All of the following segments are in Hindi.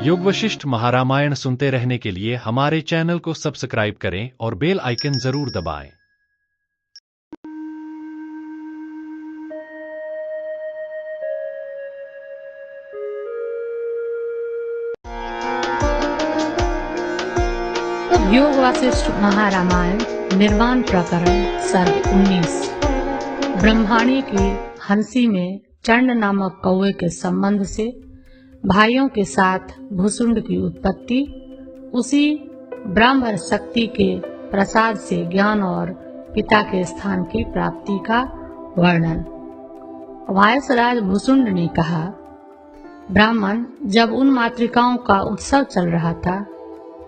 योग वशिष्ठ महारामायण सुनते रहने के लिए हमारे चैनल को सब्सक्राइब करें और बेल आइकन जरूर दबाएं। योग वशिष्ठ महारामायण निर्वाण प्रकरण सर्ग 19। ब्रह्माणी की हंसी में चंड नामक कौवे के संबंध से भाइयों के साथ भुसुंड की उत्पत्ति, उसी ब्रह्म शक्ति के प्रसाद से ज्ञान और पिता के स्थान की प्राप्ति का वर्णन। वायसराज भुसुंड ने कहा, ब्राह्मण जब उन मातृकाओं का उत्सव चल रहा था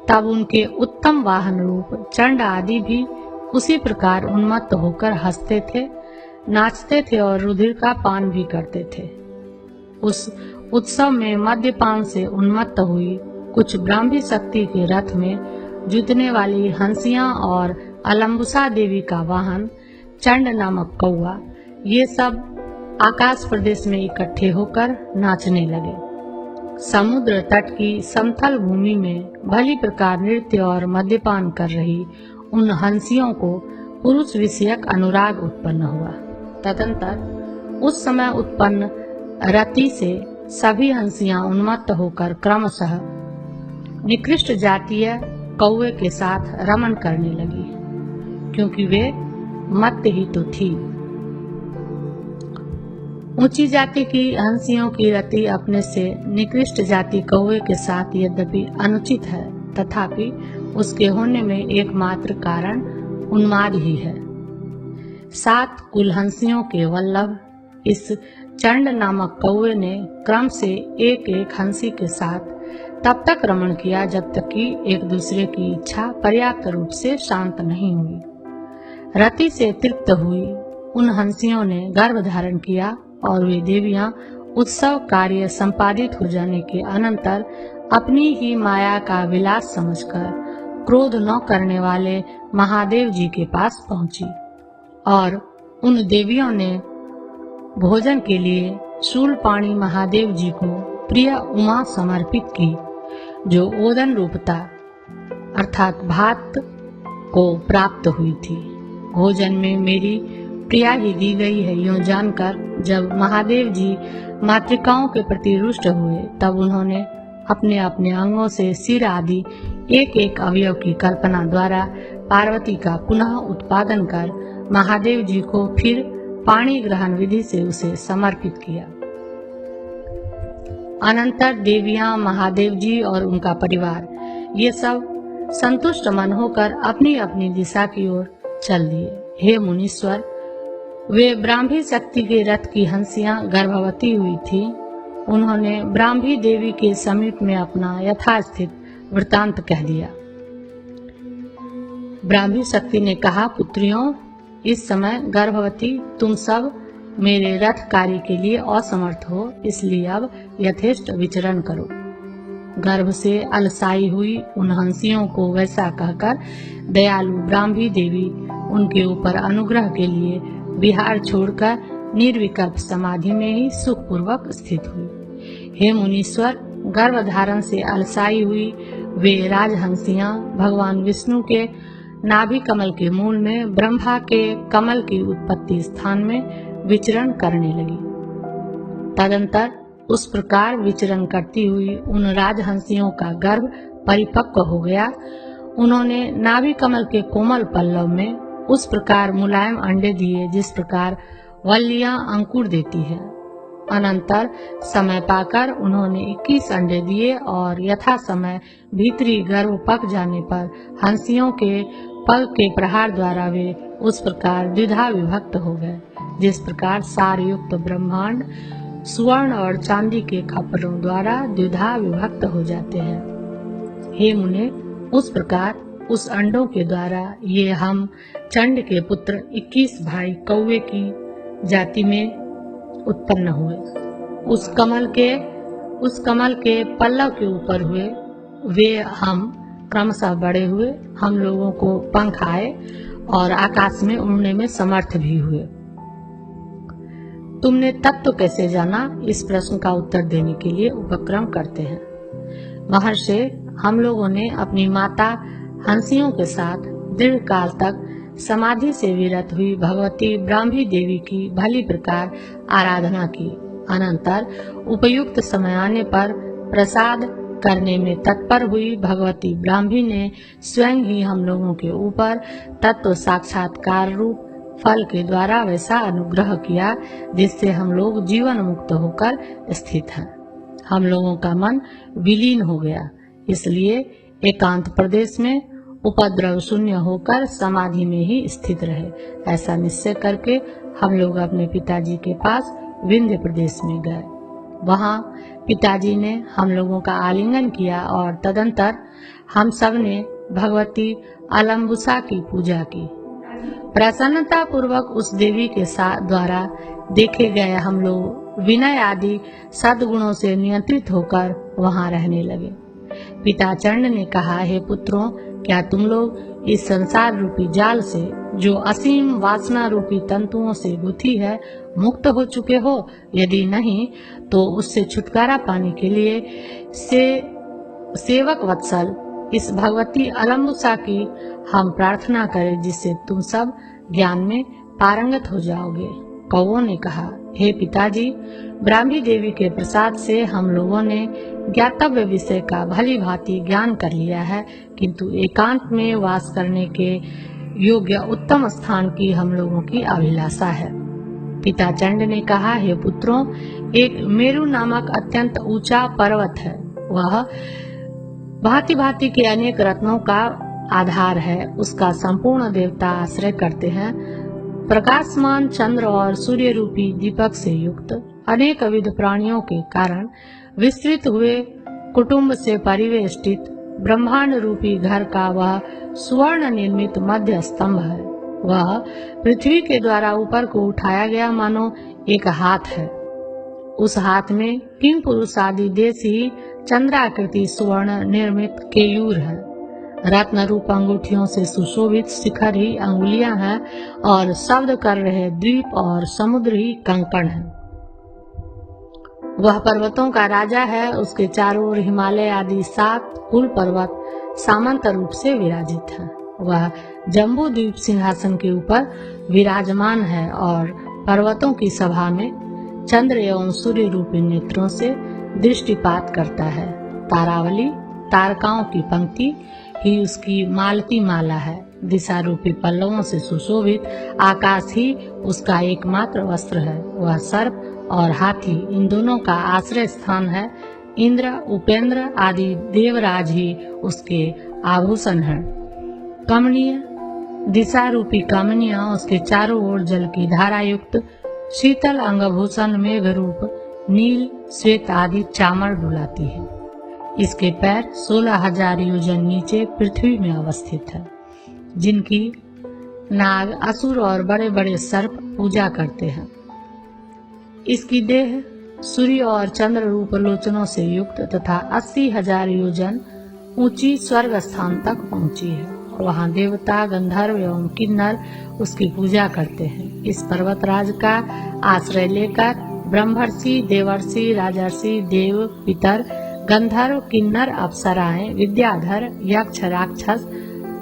तब उनके उत्तम वाहन रूप चंड आदि भी उसी प्रकार उन्मत्त होकर हंसते थे, नाचते थे और रुधिर का पान भी करते थे। उस उत्सव में मद्यपान से उन्मत्त हुई कुछ ब्राह्मी शक्ति के रथ में जुतने वाली हंसियां और अलम्बुसा देवी का वाहन चंड नामक कौआ, ये सब आकाश प्रदेश में इकट्ठे होकर नाचने लगे। समुद्र तट की समतल भूमि में भली प्रकार नृत्य और मद्यपान कर रही उन हंसियों को पुरुष विषयक अनुराग उत्पन्न हुआ। तदंतर उस समय उत्पन्न रति से सभी हंसियां उन्मत्त होकर क्रमशः निकृष्ट जातीय कौवे के साथ रमन करने लगी, क्योंकि वे मत्त ही तो थी। ऊंची जाति की हंसियों की रति अपने से निकृष्ट जाति कौवे के साथ यद्यपि अनुचित है, तथापि उसके होने में एकमात्र कारण उन्माद ही है। 7 कुल हंसियों के वल्लभ इस चंड नामक कौवे ने क्रम से एक एक हंसी के साथ तब तक रमण किया जब तक कि एक दूसरे की इच्छा पर्याप्त रूप से शांत नहीं हुई। रति से तृप्त हुई उन हंसियों ने गर्भ धारण किया और वे देवियां उत्सव कार्य संपादित हो जाने के अनंतर अपनी ही माया का विलास समझकर क्रोध न करने वाले महादेव जी के पास पहुंची और उन देवियों ने भोजन के लिए शूलपाणी महादेव जी को प्रिय उमा समर्पित की, जो ओदन रूपता अर्थात भात को प्राप्त हुई थी। भोजन में मेरी प्रिया ही दी गई है, यूं जानकर जब महादेव जी मातृकाओं के प्रति रुष्ट हुए तब उन्होंने अपने अपने अंगों से सिर आदि एक एक अवयव की कल्पना द्वारा पार्वती का पुनः उत्पादन कर महादेव जी को फिर पाणी ग्रहण विधि से उसे समर्पित किया। अनंतर देवियां, महादेव जी और उनका परिवार ये सब संतुष्ट मन होकर अपनी अपनी दिशा की ओर चल दिए। हे मुनीश्वर, वे ब्राह्मी शक्ति के रथ की हंसियां गर्भवती हुई थी। उन्होंने ब्राह्मी देवी के समीप में अपना यथास्थित वृतांत कह दिया। ब्राह्मी शक्ति ने कहा, पुत्रियों, इस समय गर्भवती तुम सब मेरे रथ कार्य के लिए असमर्थ हो, इसलिए अब यथेष्ट विचरण करो। गर्भ से अलसाई हुई उन हंसियों को वैसा कहकर दयालु ब्राह्मी देवी उनके ऊपर अनुग्रह के लिए विहार छोड़कर निर्विकल्प समाधि में ही सुखपूर्वक स्थित हुई। हे मुनीश्वर, गर्भधारण से अलसाई हुई वे राजहंसियां भगवान विष्णु के नाभि कमल के मूल में ब्रह्मा के कमल की उत्पत्ति स्थान में विचरण करने लगी। तदंतर उस प्रकार विचरण करती हुई उन राजहंसियों का गर्भ परिपक्व हो गया। उन्होंने नाभि कमल के कोमल पल्लव में उस प्रकार मुलायम अंडे दिए जिस प्रकार वल्लियां अंकुर देती है। अनंतर समय पाकर उन्होंने 21 अंडे दिए और यथा समय भीतरी गर्भ पक जाने पर हंसियों के पग के प्रहार द्वारा वे उस प्रकार द्विधा विभक्त हो गए, जिस प्रकार सार युक्त ब्रह्मांड स्वर्ण और चांदी के खप्परों द्वारा द्विधा विभक्त हो जाते हैं। हे मुने, उस प्रकार उस अंडों के द्वारा ये हम चंड के पुत्र 21 भाई कौवे की जाति में उत्पन्न हुए। उस कमल के पल्लव के ऊपर हुए वे हम क्रमशः बड़े हुए, हम लोगों को पंख आए और आकाश में उड़ने में समर्थ भी हुए। तुमने तत्व कैसे जाना, इस प्रश्न का उत्तर देने के लिए उपक्रम करते हैं। महर्षि, हम लोगों ने अपनी माता हंसियों के साथ दीर्घ काल तक समाधि से विरत हुई भगवती ब्राह्मी देवी की भली प्रकार आराधना की। अनंतर उपयुक्त समय आने पर प्रसाद करने में तत्पर हुई भगवती ब्राह्मी ने स्वयं ही हम लोगों के ऊपर तत्व साक्षात्कार रूप फल के द्वारा वैसा अनुग्रह किया जिससे हम लोग जीवन मुक्त होकर स्थित हैं। हम लोगों का मन विलीन हो गया, इसलिए एकांत प्रदेश में उपद्रव शून्य होकर समाधि में ही स्थित रहे। ऐसा निश्चय करके हम लोग अपने पिताजी के पास विंध्य प्रदेश में गए। वहाँ पिताजी ने हम लोगों का आलिंगन किया और तदंतर हम सब ने भगवती अलम्बुसा की पूजा की। प्रसन्नता पूर्वक उस देवी के साथ द्वारा देखे गए हम लोग विनय आदि सद्गुणों से नियंत्रित होकर वहाँ रहने लगे। पिताचंड ने कहा, हे पुत्रों, क्या तुम लोग इस संसार रूपी जाल से जो असीम वासना रूपी तंतुओं से गुथी है मुक्त हो चुके हो? यदि नहीं तो उससे छुटकारा पाने के लिए सेवक वत्सल इस भगवती अलम्बुसा की हम प्रार्थना करें, जिससे तुम सब ज्ञान में पारंगत हो जाओगे। कौओं ने कहा, हे पिताजी, ब्राह्मी देवी के प्रसाद से हम लोगों ने ज्ञातव्य विषय का भली भांति ज्ञान कर लिया है, किंतु एकांत में वास करने के योग्य उत्तम स्थान की हम लोगों की अभिलाषा है। पिताचंड ने कहा, हे पुत्रों, एक मेरु नामक अत्यंत ऊंचा पर्वत है। वह भांति भांति के अनेक रत्नों का आधार है। उसका संपूर्ण देवता आश्रय करते हैं। प्रकाशमान चंद्र और सूर्य रूपी दीपक से युक्त अनेक विध प्राणियों के कारण विस्तृत हुए कुटुंब से परिवेष्टित ब्रह्मांड रूपी घर का वह सुवर्ण निर्मित मध्य स्तंभ है। वह पृथ्वी के द्वारा ऊपर को उठाया गया मानो एक हाथ है। उस हाथ में किंग पुरुष आदि देशी चंद्राकृति सुवर्ण निर्मित केयूर है। रत्न रूप अंगूठियों से सुशोभित शिखर ही अंगुलियां हैं और शब्द कर रहे द्वीप और समुद्र ही कंकण है। वह पर्वतों का राजा है। उसके चारों ओर हिमालय आदि 7 कुल पर्वत सामंत रूप से विराजित है। वह जम्बू द्वीप सिंहासन के ऊपर विराजमान है और पर्वतों की सभा में चंद्र एवं सूर्य रूपी नेत्रों से दृष्टिपात करता है। तारावली तारकाओं की पंक्ति ही उसकी मालती माला है। दिशा रूपी पल्लवों से सुशोभित आकाश ही उसका एकमात्र वस्त्र है। वह सर्प और हाथी इन दोनों का आश्रय स्थान है। इंद्र उपेंद्र आदि देवराज ही उसके आभूषण हैं। कमनीय दिशा रूपी कमनियां उसके चारों ओर जल की धारा युक्त शीतल अंगभूषण मेघ रूप नील श्वेत आदि चामर डुलाती है। इसके पैर 16,000 योजन नीचे पृथ्वी में अवस्थित है, जिनकी नाग असुर और बड़े बड़े सर्प पूजा करते हैं। इसकी देह सूर्य और चंद्र रूप लोचनों से युक्त तथा 80,000 योजन ऊंची स्वर्ग स्थान तक पहुंची है। वहां देवता गंधर्व एवं किन्नर उसकी पूजा करते हैं। इस पर्वतराज का आश्रय लेकर ब्रह्मर्षि देवर्षि राजर्षि देव पितर गंधर्व किन्नर अप्सराएं विद्याधर यक्ष राक्षस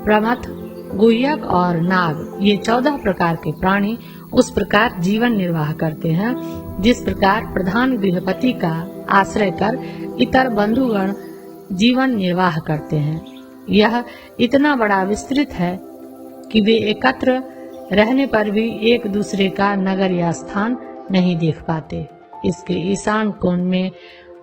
प्रमथ गुह्यक और नाग ये 14 प्रकार के प्राणी उस प्रकार जीवन निर्वाह करते हैं जिस प्रकार प्रधान गृहपति का आश्रय कर इतर बंधुगण जीवन निर्वाह करते हैं। यह इतना बड़ा विस्तृत है कि वे एकत्र रहने पर भी एक दूसरे का नगर या स्थान नहीं देख पाते। इसके ईशान कोण में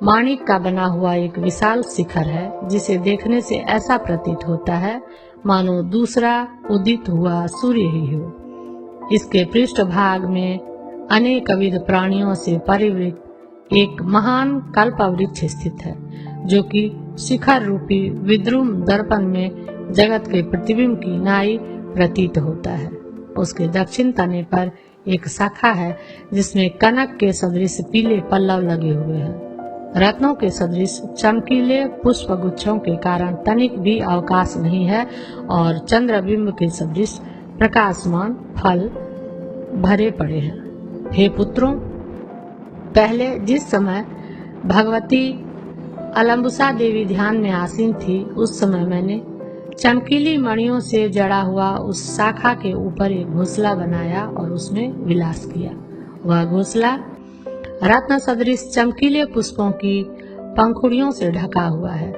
माणिक का बना हुआ एक विशाल शिखर है, जिसे देखने से ऐसा प्रतीत होता है मानो दूसरा उदित हुआ सूर्य ही हो। इसके पृष्ठ भाग में अनेक विध प्राणियों से परिवृत एक महान कल्प वृक्ष स्थित है, जो कि शिखर रूपी विद्रुम दर्पण में जगत के प्रतिबिंब की नाई प्रतीत होता है। उसके दक्षिण तने पर एक शाखा है जिसमें कनक के सदृश पीले पल्लव लगे हुए हैं। रत्नों के सदृश चमकीले पुष्प गुच्छों के कारण तनिक भी अवकाश नहीं है और चंद्रबिंब के सदृश प्रकाशमान फल भरे पड़े हैं। हे पुत्रों, पहले जिस समय भगवती अलम्बुसा देवी ध्यान में आसीन थी, उस समय मैंने चमकीली मणियों से जड़ा हुआ उस शाखा के ऊपर एक घोंसला बनाया और उसमें विलास किया। वह घोंसला रत्न सदृश चमकीले पुष्पों की पंखुड़ियों से ढका हुआ है,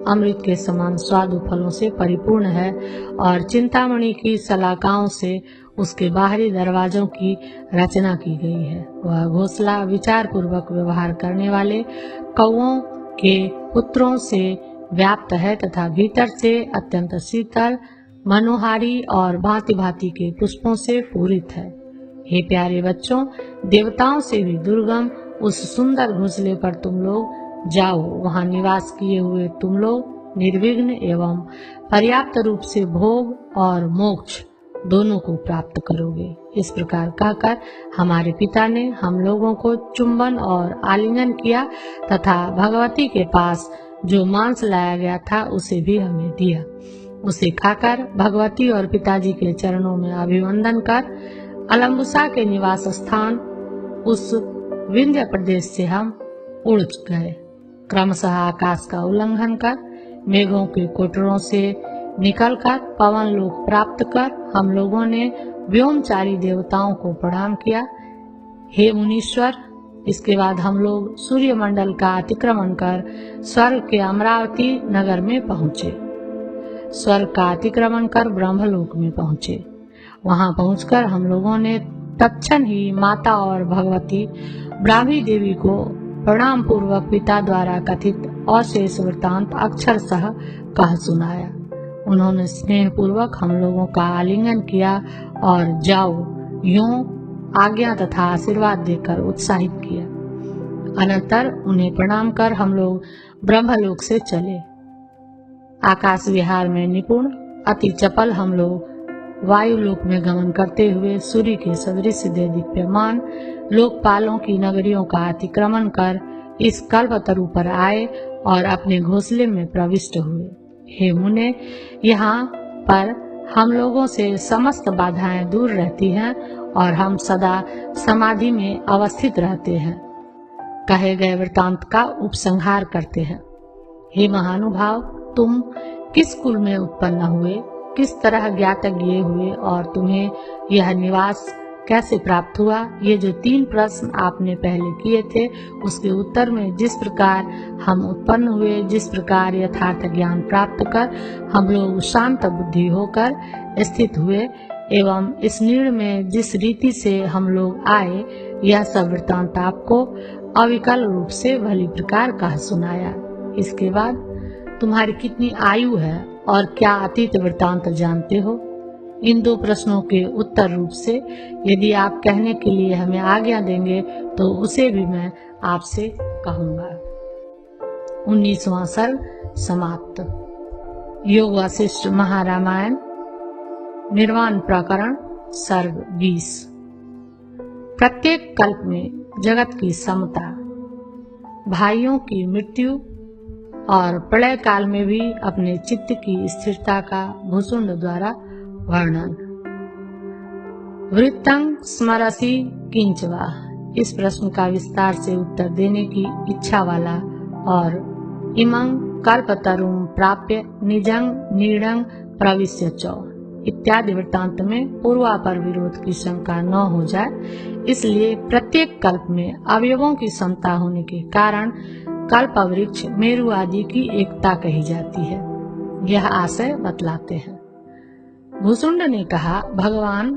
अमृत के समान स्वादु फलों से परिपूर्ण है और चिंतामणि की सलाकाओं से उसके बाहरी दरवाजों की रचना की गई है। वह घोंसला विचार पूर्वक व्यवहार करने वाले कौओं के पुत्रों से व्याप्त है तथा भीतर से अत्यंत शीतल, मनोहारी और भांति भांति के पुष्पों से पूरित है। हे प्यारे बच्चों, देवताओं से भी दुर्गम उस सुंदर घोंसले पर तुम लोग जाओ। वहां निवास किए हुए तुम लोग निर्विघ्न एवं पर्याप्त रूप से भोग और मोक्ष दोनों को प्राप्त करोगे। इस प्रकार कहकर हमारे पिता ने हम लोगों को चुंबन और आलिंगन किया तथा भगवती के पास जो मांस लाया गया था उसे भी हमें दिया। उसे खाकर भगवती और पिताजी के चरणों में अभिवंदन कर अलम्बुसा के निवास स्थान उस विंध्य प्रदेश से हम उड़ गए। क्रमशः आकाश का उल्लंघन कर मेघों के कोटरों से निकलकर पवन लोक प्राप्त कर हम लोगों ने व्योमचारी देवताओं को प्रणाम किया। हे मुनीश्वर, इसके बाद हम लोग सूर्य मंडल का अतिक्रमण कर स्वर्ग के अमरावती नगर में पहुँचे। स्वर्ग का अतिक्रमण कर ब्रह्मलोक में पहुँचे। वहां पहुंचकर हम लोगों ने तत्क्षण ही माता और भगवती ब्राह्मी देवी को प्रणाम पूर्वक पिता द्वारा कथित अशेष वृत्तांत अक्षरशः कह सुनाया। उन्होंने स्नेह पूर्वक हम लोगों का आलिंगन किया और जाओ यूं आज्ञा तथा आशीर्वाद देकर उत्साहित किया। अनंतर उन्हें प्रणाम कर हम लोग ब्रह्मलोक से चले। आकाश विहार में निपुण अति चपल हम लोग वायुलोक में गमन करते हुए सूर्य के सदृश दीप्यमान लोकपालों की नगरियों का अतिक्रमण कर इस कल्पतरु पर आए और अपने घोंसले में प्रविष्ट हुए। हे मुने, यहाँ पर हम लोगों से समस्त बाधाएं दूर रहती हैं और हम सदा समाधि में अवस्थित रहते हैं। कहे गए वृतांत का उपसंहार करते हैं। हे महानुभाव, तुम किस कुल में उत्पन्न हुए, किस तरह ज्ञातज्ञ हुए और तुम्हें यह निवास कैसे प्राप्त हुआ? ये जो 3 प्रश्न आपने पहले किए थे उसके उत्तर में जिस प्रकार हम उत्पन्न हुए, जिस प्रकार यथार्थ ज्ञान प्राप्त कर हम लोग शांत बुद्धि होकर स्थित हुए एवं इस निर्णय में जिस रीति से हम लोग आए, यह सब वृत्तांत आपको अविकल रूप से भली प्रकार कह सुनाया। इसके बाद तुम्हारी कितनी आयु है और क्या अतीत वृत्तांत जानते हो? इन 2 प्रश्नों के उत्तर रूप से यदि आप कहने के लिए हमें आज्ञा देंगे तो उसे भी मैं आपसे कहूँगा। 19वां सर्ग समाप्त। योग वासिष्ठ महारामायण निर्वाण प्रकरण सर्ग 20। प्रत्येक कल्प में जगत की समता, भाइयों की मृत्यु और प्रलय काल में भी अपने चित्त की स्थिरता का भूसुंड द्वारा वर्णन। वृत्तं स्मरसि किंचवा, इस प्रश्न का विस्तार से उत्तर देने की इच्छा वाला और इमं कल्पतरुं प्राप्य निजं नीडं प्रविश्य च इत्यादि वृत्तांत में पूर्वापर विरोध की शंका न हो जाए, इसलिए प्रत्येक कल्प में अवयवों की समता होने के कारण कल्प वृक्ष मेरु आदि की एकता कही जाती है। यह आशय बतलाते हैं। भूसुंड ने कहा, भगवान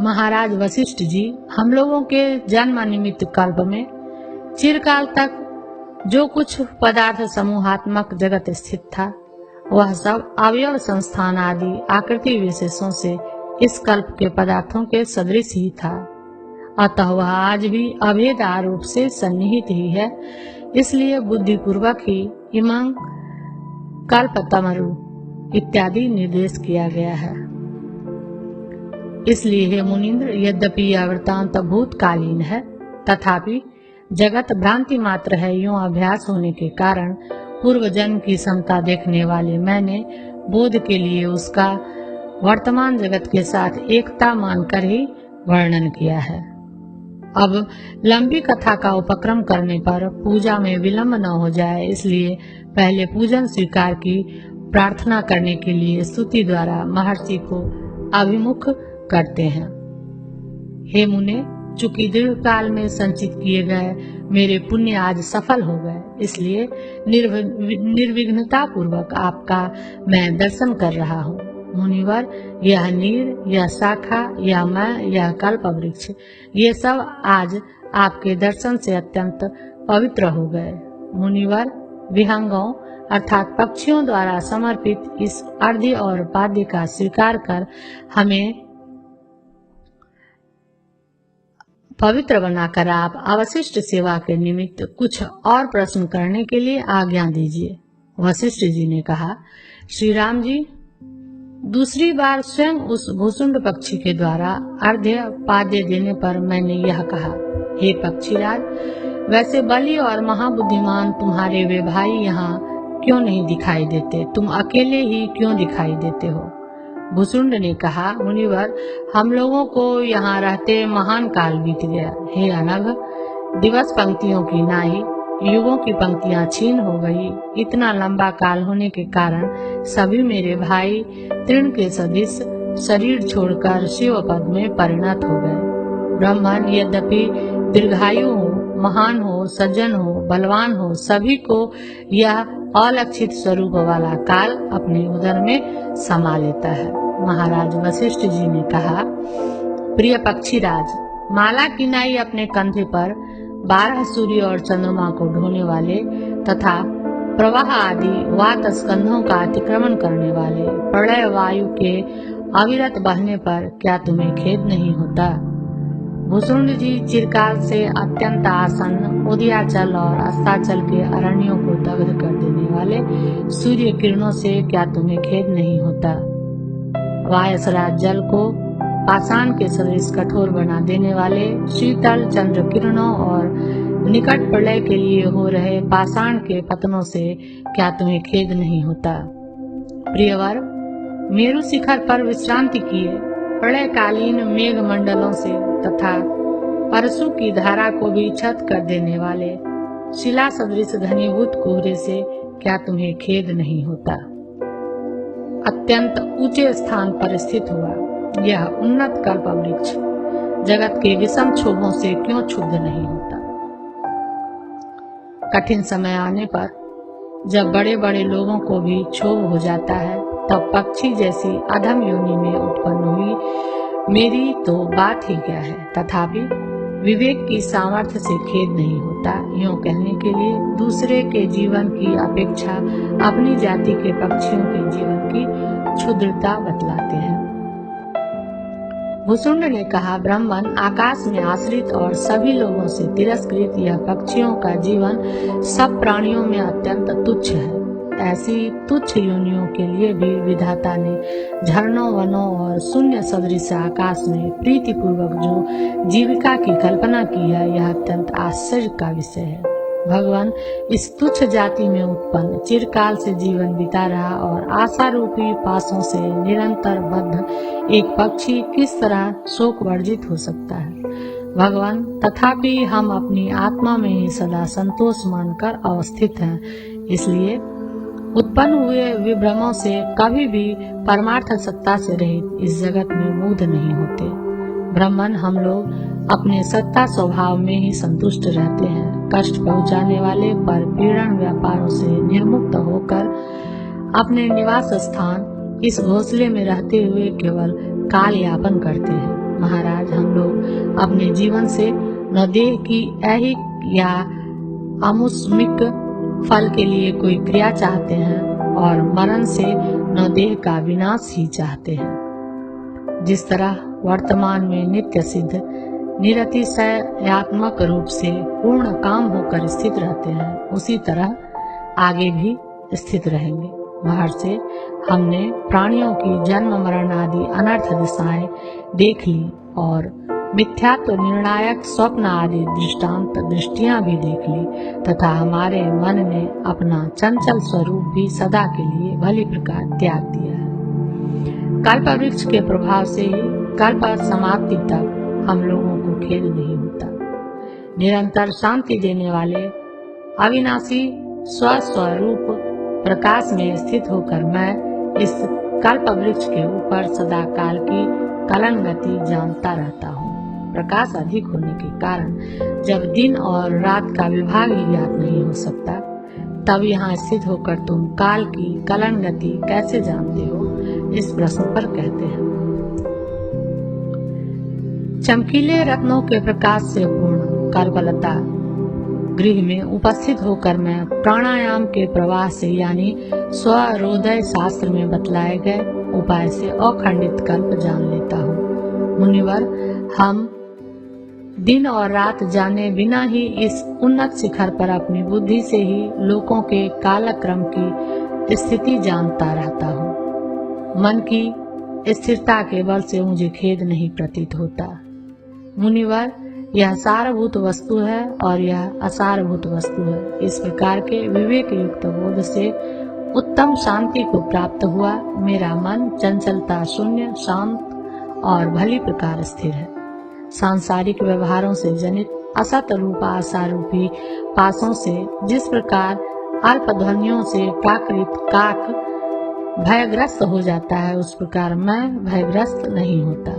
महाराज वशिष्ठ जी, हम लोगों के जन्म निमित्त कल्प में चिरकाल तक जो कुछ पदार्थ समूहात्मक जगत स्थित था वह सब अवयव संस्थान आदि आकृति विशेषों से इस कल्प के पदार्थों के सदृश ही था। अतः वह आज भी अभेद आरोप से सन्निहित ही है। इसलिए बुद्धिपूर्वक ही इमं कल्पतमरु इत्यादि निर्देश किया गया है। इसलिए हे मुनीन्द्र, यद्यपि यह वृत्तांत भूतकालीन है तथापि जगत भ्रांति मात्र है, यूं अभ्यास होने के कारण पूर्व जन्म की समता देखने वाले मैंने बोध के लिए उसका वर्तमान जगत के साथ एकता मानकर ही वर्णन किया है। अब लंबी कथा का उपक्रम करने पर पूजा में विलंब न हो जाए, इसलिए पहले पूजन स्वीकार की प्रार्थना करने के लिए स्तुति द्वारा महर्षि को अभिमुख करते हैं। हे मुने, चूंकि दीर्घ काल में संचित किए गए मेरे पुण्य आज सफल हो गए, इसलिए निर्विघ्नता पूर्वक आपका मैं दर्शन कर रहा हूँ। मुनिवर, यह नीर, यह शाखा, यह मैं, यह कल्प वृक्ष, ये सब आज आपके दर्शन से अत्यंत पवित्र हो गए। मुनिवर, विहंगों अर्थात पक्षियों द्वारा समर्पित इस अर्घ्य और पाद्य का स्वीकार कर हमें पवित्र बनाकर आप अवशिष्ट सेवा के निमित्त कुछ और प्रश्न करने के लिए आज्ञा दीजिए। वशिष्ठ जी ने कहा, श्री राम जी, दूसरी बार स्वयं उस भूसुंड पक्षी के द्वारा अर्घ्य पाद्य देने पर मैंने यह कहा, हे पक्षीराज, वैसे बलि और महाबुद्धिमान तुम्हारे वे भाई यहाँ क्यों नहीं दिखाई देते? तुम अकेले ही क्यों दिखाई देते हो? भूसुंड ने कहा, मुनिवर, हम लोगों को यहाँ रहते महान काल बीत गया। हे अनघ, दिवस पंक्तियों की नाई युगों की पंक्तियां छीन हो गई। इतना लंबा काल होने के कारण सभी मेरे भाई तृण के सदृश शरीर छोड़कर शिव पद में परिणत हो गए। ब्राह्मण यद्यपि दीर्घायु हो, महान हो, सज्जन हो, बलवान हो, सभी को यह अलक्षित स्वरूप वाला काल अपने उदर में समा लेता है। महाराज वशिष्ठ जी ने कहा, प्रिय पक्षीराज, माला की नाई अपने कंधे पर 12 सूर्य और चंद्रमा को ढोने वाले तथा प्रवाह आदि वात स्कंधों का अतिक्रमण करने वाले प्रलय वायु के अविरत बहने पर क्या तुम्हें खेद नहीं होता? भूसुंड जी, चिरकाल से अत्यंत आसन्न उदयाचल और अस्ताचल के अरण्यों को दग्ध कर देने वाले सूर्य किरणों से क्या तुम्हें खेद नहीं होता? वायसराज जल को पाषाण के सदृश कठोर बना देने वाले शीतल चंद्र किरणों और निकट प्रलय के लिए हो रहे पाषाण के पतनों से क्या तुम्हें खेद नहीं होता? प्रियवर, मेरु शिखर पर विश्रांति किए प्रलयकालीन मेघ मंडलों से तथा परशु की धारा को भी छत कर देने वाले शिला सदृश घनीभूत कोहरे से क्या तुम्हें खेद नहीं होता? अत्यंत ऊंचे स्थान पर स्थित हुआ यह उन्नत कल्प वृक्ष जगत के विषम क्षोभों से क्यों क्षुब्ध नहीं होता? कठिन समय आने पर जब बड़े बड़े लोगों को भी क्षोभ हो जाता है, तब पक्षी जैसी अधम योनि में उत्पन्न हुई मेरी तो बात ही क्या है। तथापि विवेक की सामर्थ्य से खेद नहीं होता। यूं कहने के लिए दूसरे के जीवन की अपेक्षा अपनी जाति के पक्षियों के जीवन की क्षुद्रता बतलाते हैं। भूसुंड ने कहा, ब्राह्मण, आकाश में आश्रित और सभी लोगों से तिरस्कृत यह पक्षियों का जीवन सब प्राणियों में अत्यंत तुच्छ है। ऐसी तुच्छ योनियों के लिए भी विधाता ने झरनों, वनों और शून्य सदृश आकाश में प्रीति पूर्वक जो जीविका की कल्पना की है, यह अत्यंत आश्चर्य का विषय है। भगवान इस तुच्छ जाति में उत्पन्न चिरकाल से जीवन बिता रहा और आशा रूपी पासों से निरंतर बद्ध एक पक्षी किस तरह शोक वर्जित हो सकता है? भगवान, तथापि हम अपनी आत्मा में ही सदा संतोष मानकर अवस्थित हैं, इसलिए उत्पन्न हुए विभ्रमों से कभी भी परमार्थ सत्ता से रहित इस जगत में मुग्ध नहीं होते। ब्राह्मण, हम लोग अपने सत्ता स्वभाव में ही संतुष्ट रहते हैं। कष्ट पहुंचाने वाले पर पीड़न व्यापारों से निर्मुक्त होकर अपने निवास स्थान इस घोंसले में रहते हुए केवल काल यापन करते हैं। महाराज, हम लोग अपने जीवन से न देह की ऐहिक या आमुष्मिक फल के लिए कोई क्रिया चाहते हैं और मरण से न देह का विनाश ही चाहते हैं। जिस तरह वर्तमान में नित्य सिद्ध निरतिशयात्मक रूप से पूर्ण काम होकर स्थित रहते हैं, उसी तरह आगे भी स्थित रहेंगे। महर्षि, हमने प्राणियों की जन्म मरण आदि अनर्थ दिशाएं देख ली और मिथ्यात्व निर्णायक स्वप्न आदि दृष्टांत दृष्टियां भी देख ली तथा हमारे मन ने अपना चंचल स्वरूप भी सदा के लिए भली प्रकार त्याग दिया है। कल्प वृक्ष के प्रभाव से ही कल्प समाप्ति तक हम लोगों को खेद नहीं होता। निरंतर शांति देने वाले अविनाशी स्वस्वरूप प्रकाश में स्थित होकर मैं इस कल्प वृक्ष के ऊपर सदा काल की कलन गति जानता रहता हूँ। प्रकाश अधिक होने के कारण जब दिन और रात का विभाग ही ज्ञात नहीं हो सकता, तब यहाँ स्थित होकर तुम काल की कलन गति कैसे जानते हो, इस प्रश्न पर कहते हैं। चमकीले रत्नों के प्रकाश से पूर्ण कर्बलता गृह में उपस्थित होकर मैं प्राणायाम के प्रवाह से यानी स्वरोदय शास्त्र में बतलाए गए उपाय से अखंडित कल्प जान लेता हूँ। मुनिवर, हम दिन और रात जाने बिना ही इस उन्नत शिखर पर अपनी बुद्धि से ही लोकों के कालक्रम की स्थिति जानता रहता हूँ। मन की स्थिरता के बल से मुझे खेद नहीं प्रतीत होता। मुनिवर, यह सारभूत वस्तु है और यह असारभूत वस्तु है। इस प्रकार के विवेक युक्त बोध से उत्तम शांति को प्राप्त हुआ मेरा मन चंचलता शून्य, शांत और भली प्रकार स्थिर है। सांसारिक व्यवहारों से जनित असत रूप आसारूपी पासों से जिस प्रकार अल्प ध्वनियों से प्राकृत काक भयग्रस्त हो जाता है, उस प्रकार मैं भयग्रस्त नहीं होता।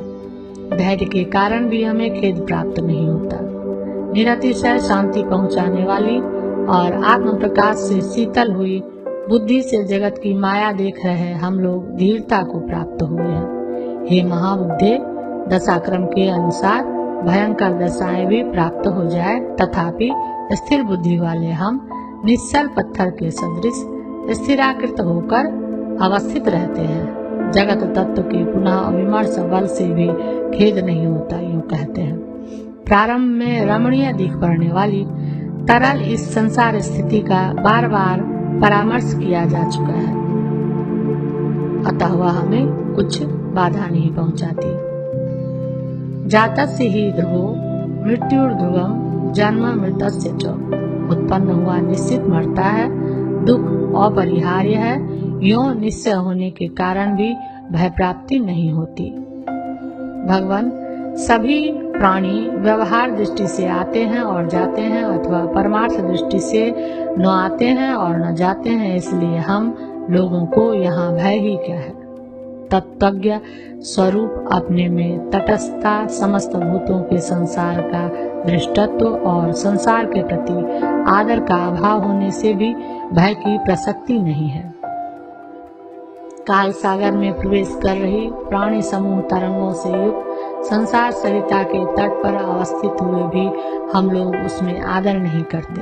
धैर्य के कारण भी हमें खेद प्राप्त नहीं होता। निरतिशय शांति पहुंचाने वाली और आत्म प्रकाश से शीतल हुई बुद्धि से जगत की माया देख रहे हम लोग धीरता को प्राप्त हुए हैं। हे महाबुद्धे, दशाक्रम के अनुसार भयंकर दशाएं भी प्राप्त हो जाए, तथापि स्थिर बुद्धि वाले हम निश्चल पत्थर के सदृश स्थिराकृत होकर अवस्थित रहते हैं। जगत तत्व के पुनः अविमर्श बल से भी खेद नहीं होता, यूं कहते हैं। प्रारंभ में रमणीय दिख पड़ने वाली तरल इस संसार स्थिति का बार बार परामर्श किया जा चुका है, अतः वह हमें कुछ बाधा नहीं पहुंचाती। जातस्य ही ध्रुवो मृत्युर्ध्रुवम जन्म मृतस्य च। उत्पन्न हुआ निश्चित मरता है, दुख अपरिहार्य है, यों निश्चय होने के कारण भी भय प्राप्ति नहीं होती। भगवान, सभी प्राणी व्यवहार दृष्टि से आते हैं और जाते हैं अथवा परमार्थ दृष्टि से न आते हैं और न जाते हैं, इसलिए हम लोगों को यहाँ भय ही क्या है। तत्वज्ञ स्वरूप अपने में तटस्थता, समस्त भूतों के संसार का दृष्टत्व और संसार के प्रति आदर का अभाव होने से भी भय की प्रसक्ति नहीं है। काल सागर में प्रवेश कर रही प्राणी समूह तरंगों से युक्त संसार सरिता के तट पर अवस्थित हुए भी हम लोग उसमें आदर नहीं करते।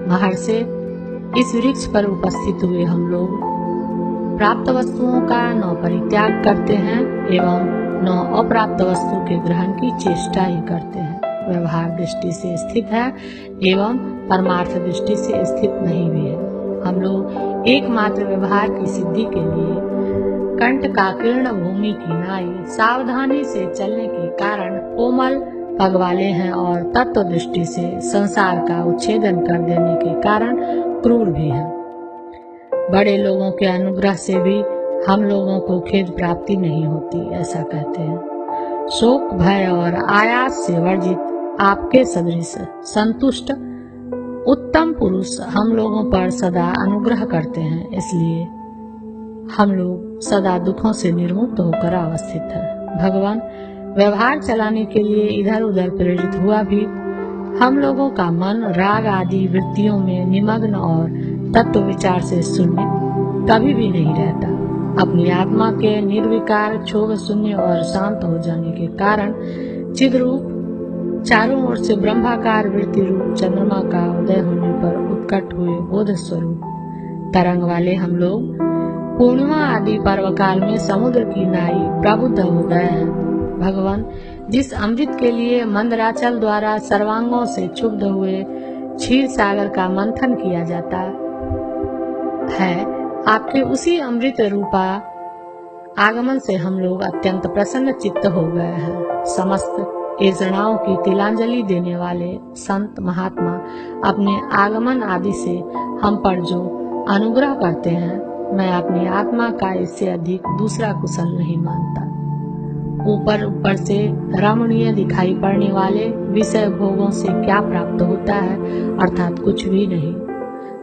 महर्षि, इस वृक्ष पर उपस्थित हुए हम लोग प्राप्त वस्तुओं का न परित्याग करते हैं एवं न अप्राप्त वस्तु के ग्रहण की चेष्टा ही करते हैं। व्यवहार दृष्टि से स्थित है एवं परमार्थ दृष्टि से स्थित नहीं भी है। हम लोग एकमात्र व्यवहार की सिद्धि के लिए कंटकाकीर्ण भूमि की नाई सावधानी से चलने के कारण कोमल पग वाले हैं और तत्व दृष्टि से संसार का उच्छेदन कर देने के कारण क्रूर भी हैं। बड़े लोगों के अनुग्रह से भी हम लोगों को खेद प्राप्ति नहीं होती, ऐसा कहते हैं। शोक, भय और आयास से वर्जित आपके सदृश संतुष्ट उत्तम पुरुष हम लोगों पर सदा अनुग्रह करते हैं, इसलिए हम लोग सदा दुखों से निर्मुक्त होकर अवस्थित हैं। भगवान, व्यवहार चलाने के लिए इधर उधर प्रेरित हुआ भी हम लोगों का मन राग आदि वृत्तियों में निमग्न और तत्व विचार से शून्य कभी भी नहीं रहता। अपनी आत्मा के निर्विकार, क्षोभ शून्य और शांत हो जाने के कारण चिद्रूप चारों ओर से ब्रह्माकार वृत्ति रूप चंद्रमा का उदय होने पर उत्कट हुए बोध स्वरूप तरंग वाले हम लोग पूर्णिमा आदि पर्व काल में समुद्र की नाई प्रबुद्ध हो गए हैं। भगवान, जिस अमृत के लिए मंदराचल द्वारा सर्वांगों से क्षुब्ध हुए क्षीर सागर का मंथन किया जाता है, आपके उसी अमृत रूपा आगमन से हम लोग अत्यंत प्रसन्न चित्त हो गए हैं। समस्त ईर्षणाओं की तिलांजलि देने वाले संत महात्मा अपने आगमन आदि से हम पर जो अनुग्रह करते हैं, मैं अपनी आत्मा का इससे अधिक दूसरा कुशल नहीं मानता। ऊपर ऊपर से रमणीय दिखाई पड़ने वाले विषय भोगों से क्या प्राप्त होता है, अर्थात कुछ भी नहीं।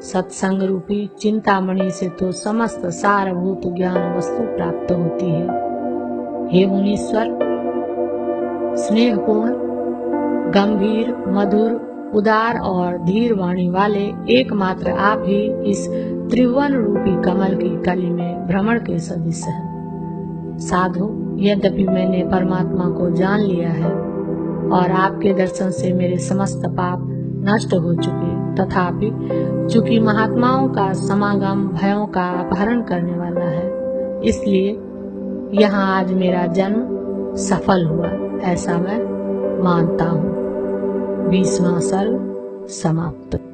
सत्संग रूपी चिंतामणि से तो समस्त सारभूत ज्ञान वस्तु प्राप्त होती है। हे मुनीश्वर, स्नेहपूर्ण, गंभीर, मधुर, उदार और धीर वाणी वाले एकमात्र आप ही इस त्रिभुवन रूपी कमल की कली में भ्रमण के सदृश हैं। साधु, यद्यपि मैंने परमात्मा को जान लिया है और आपके दर्शन से मेरे समस्त पाप नष्ट हो चुके, तथापि चूंकि महात्माओं का समागम भयों का अपहरण करने वाला है, इसलिए यहाँ आज मेरा जन्म सफल हुआ, ऐसा मैं मानता हूँ। 20वां सर्ग समाप्त।